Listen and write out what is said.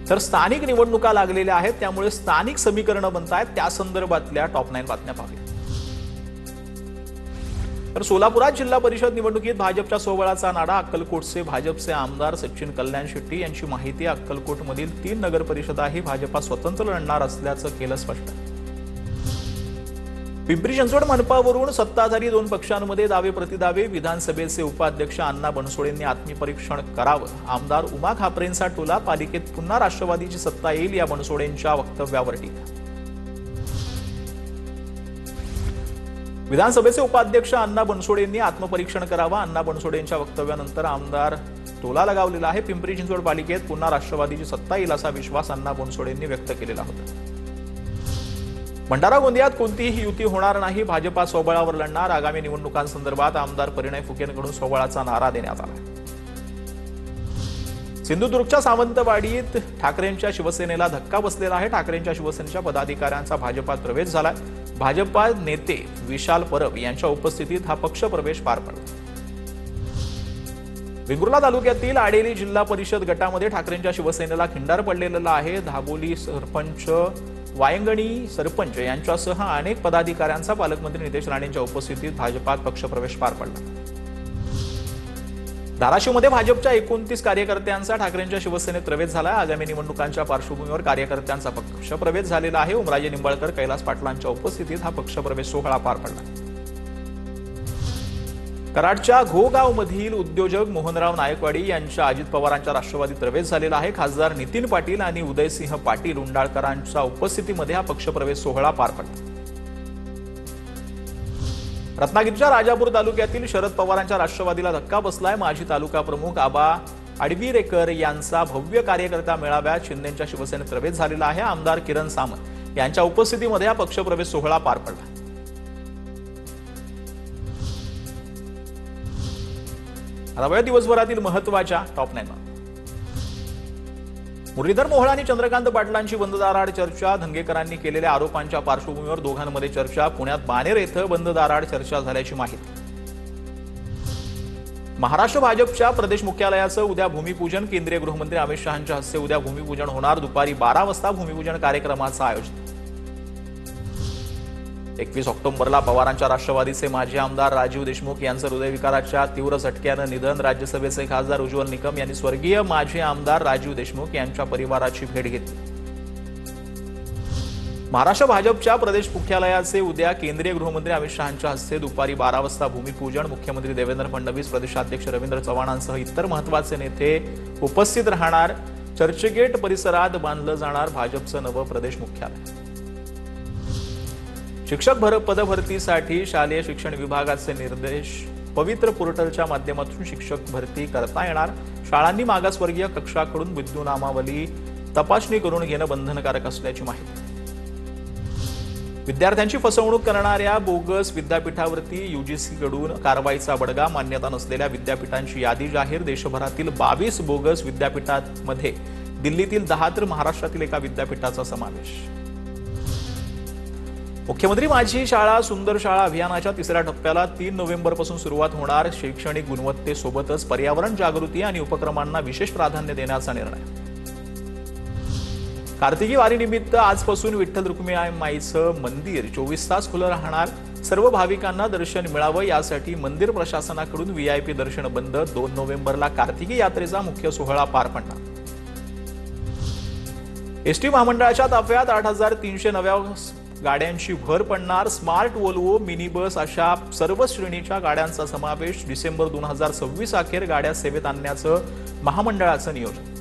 तर स्थानिक निवडणुका लागलेल्या आहेत, त्यामुळे स्थानिक समीकरणं बनतायत. त्या संदर्भातल्या टॉप 9 बातम्या पाहूया. तर सोलापुरात जिल्हा परिषद निवडणुकीत भाजपच्या सोबळाचा नाडा. अक्कलकोटचे भाजपचे आमदार सचिन कल्याण शेट्टी यांची माहिती. अक्कलकोटमधील 3 नगर परिषदाही भाजपा स्वतंत्र लढणार असल्याचं केलं स्पष्ट. पिंपरी चिंचवड मनपावरून सत्ताधारी 2 पक्षांमध्ये दावे प्रतिदावे. विधानसभेचे उपाध्यक्ष अण्णा बनसोडेंनी आत्मपरीक्षण करावं. आमदार उमा खापरेंचा टोला. पालिकेत पुन्हा राष्ट्रवादीची सत्ता येईल या बनसोडेंच्या वक्तव्यावर टीका. विधानसभेचे उपाध्यक्ष अण्णा बनसोडेंनी आत्मपरीक्षण करावं. अण्णा बनसोडेंच्या वक्तव्यानंतर आमदार टोला लगावलेला आहे. पिंपरी चिंचवड पालिकेत पुन्हा राष्ट्रवादीची सत्ता येईल असा विश्वास अण्णा बनसोडेंनी व्यक्त केलेला होता. भंडारा गोंदियात कोणतीही युती होणार नाही. भाजपा सोबळावर लढणार. आगामी निवडणुकांसंदर्भात आमदार परिणय फुकेंकडून सोबळाचा नारा देण्यात आला. सिंधुदुर्गच्या सावंतवाडीत ठाकरेंच्या शिवसेनेला धक्का बसलेला आहे. ठाकरेंच्या शिवसेनेच्या पदाधिकाऱ्यांचा भाजपात प्रवेश झाला. भाजपा नेते विशाल परब यांच्या उपस्थितीत हा पक्ष प्रवेश पार पडला. वेंगुर्ला तालुक्यातील आडेली जिल्हा परिषद गटामध्ये ठाकरेंच्या शिवसेनेला खिंडार पडलेला आहे. धाबोली सरपंच, वायंगणी सरपंच यांच्यासह अनेक पदाधिकाऱ्यांचा पालकमंत्री नितेश राणेंच्या उपस्थितीत भाजपात पक्षप्रवेश पार पडला. धाराशिवमध्ये भाजपच्या 29 कार्यकर्त्यांचा ठाकरेंच्या शिवसेनेत प्रवेश झाला. आगामी निवडणुकांच्या पार्श्वभूमीवर कार्यकर्त्यांचा पक्षप्रवेश झालेला आहे. उमराजे निंबाळकर, कैलास पाटलांच्या उपस्थितीत हा पक्षप्रवेश सोहळा पार पडला. कराडच्या घोगावमधील उद्योजक मोहनराव नायकवाडी यांच्या अजित पवारांच्या राष्ट्रवादीत प्रवेश झालेला आहे. खासदार नितीन पाटील आणि उदयसिंह पाटील उंडाळकरांच्या उपस्थितीमध्ये हा पक्षप्रवेश सोहळा पार पडला. रत्नागिरीच्या राजापूर तालुक्यातील शरद पवारांच्या राष्ट्रवादीला धक्का बसलाय. माजी तालुका प्रमुख आबा आडवीरेकर यांचा भव्य कार्यकर्ता मेळाव्यात शिंदेच्या शिवसेनेत प्रवेश झालेला आहे. आमदार किरण सामंत यांच्या उपस्थितीमध्ये हा पक्षप्रवेश सोहळा पार पडला. आता दिवसभरातील महत्त्वाच्या टॉप 9. मुरलीधर मोहोळ आणि चंद्रकांत पाटलांची बंद दाराआड चर्चा. धंगेकरांनी केलेल्या आरोपांच्या पार्श्वभूमीवर दोघांमध्ये चर्चा. पुण्यात बाणेर येथे बंद दाराआड चर्चा झाल्याची माहिती. महाराष्ट्र भाजपच्या प्रदेश मुख्यालयाचं उद्या भूमिपूजन. केंद्रीय गृहमंत्री अमित शहांच्या हस्ते उद्या भूमिपूजन होणार. दुपारी 12 वाजता भूमिपूजन कार्यक्रमाचं आयोजन. 21 ऑक्टोबरला पवारांच्या राष्ट्रवादीचे माजी आमदार राजीव देशमुख यांचं हृदयविकाराच्या तीव्र झटक्यानं निधन. राज्यसभेचे खासदार उज्ज्वल निकम यांनी स्वर्गीय माजी आमदार राजीव देशमुख यांच्या परिवाराची भेट घेतली. महाराष्ट्र भाजपच्या प्रदेश मुख्यालयाचे उद्या केंद्रीय गृहमंत्री अमित शहांच्या हस्ते दुपारी 12 वाजता भूमिपूजन. मुख्यमंत्री देवेंद्र फडणवीस, प्रदेशाध्यक्ष रवींद्र चव्हाणांसह इतर महत्त्वाचे नेते उपस्थित राहणार. चर्चगेट परिसरात बांधलं जाणार भाजपचं नवं प्रदेश मुख्यालय. शिक्षक पदभरतीसाठी शालेय शिक्षण विभागाचे निर्देश. पवित्र पोर्टलच्या माध्यमातून शिक्षक भरती करता येणार. शाळांनी मागासवर्गीय कक्षाकडून विद्युनामावली तपासणी करून घेणं बंधनकारक असल्याची माहिती. विद्यार्थ्यांची फसवणूक करणाऱ्या बोगस विद्यापीठावरती यूजीसीकडून कारवाईचा बडगा. मान्यता नसलेल्या विद्यापीठांची यादी जाहीर. देशभरातील 22 बोगस विद्यापीठांमध्ये दिल्लीतील 10 तर महाराष्ट्रातील एका विद्यापीठाचा समावेश. मुख्यमंत्री माझी शाळा सुंदर शाळा अभियानाच्या 3ऱ्या टप्प्याला 3 नोव्हेंबरपासून सुरुवात होणार. शैक्षणिक गुणवत्तेसोबतच पर्यावरण जागृती आणि उपक्रमांना विशेष प्राधान्य देण्याचा निर्णय. कार्तिकी वारीनिमित्त आजपासून विठ्ठल रुक्मिणीमाईचं मंदिर 24 तास खुलं राहणार. सर्व भाविकांना दर्शन मिळावं यासाठी मंदिर प्रशासनाकडून व्हीआयपी दर्शन बंद. 2 नोव्हेंबरला कार्तिकी यात्रेचा मुख्य सोहळा पार पडणार. एसटी महामंडळाच्या ताफ्यात 8,300 नव्या गाड्यांची भर पडणार. स्मार्ट, वोल्वो, मिनी बस अशा सर्व श्रेणीच्या गाड्यांचा समावेश. डिसेंबर 2026 अखेर गाड्या सेवेत आणण्याचं महामंडळाचं नियोजन.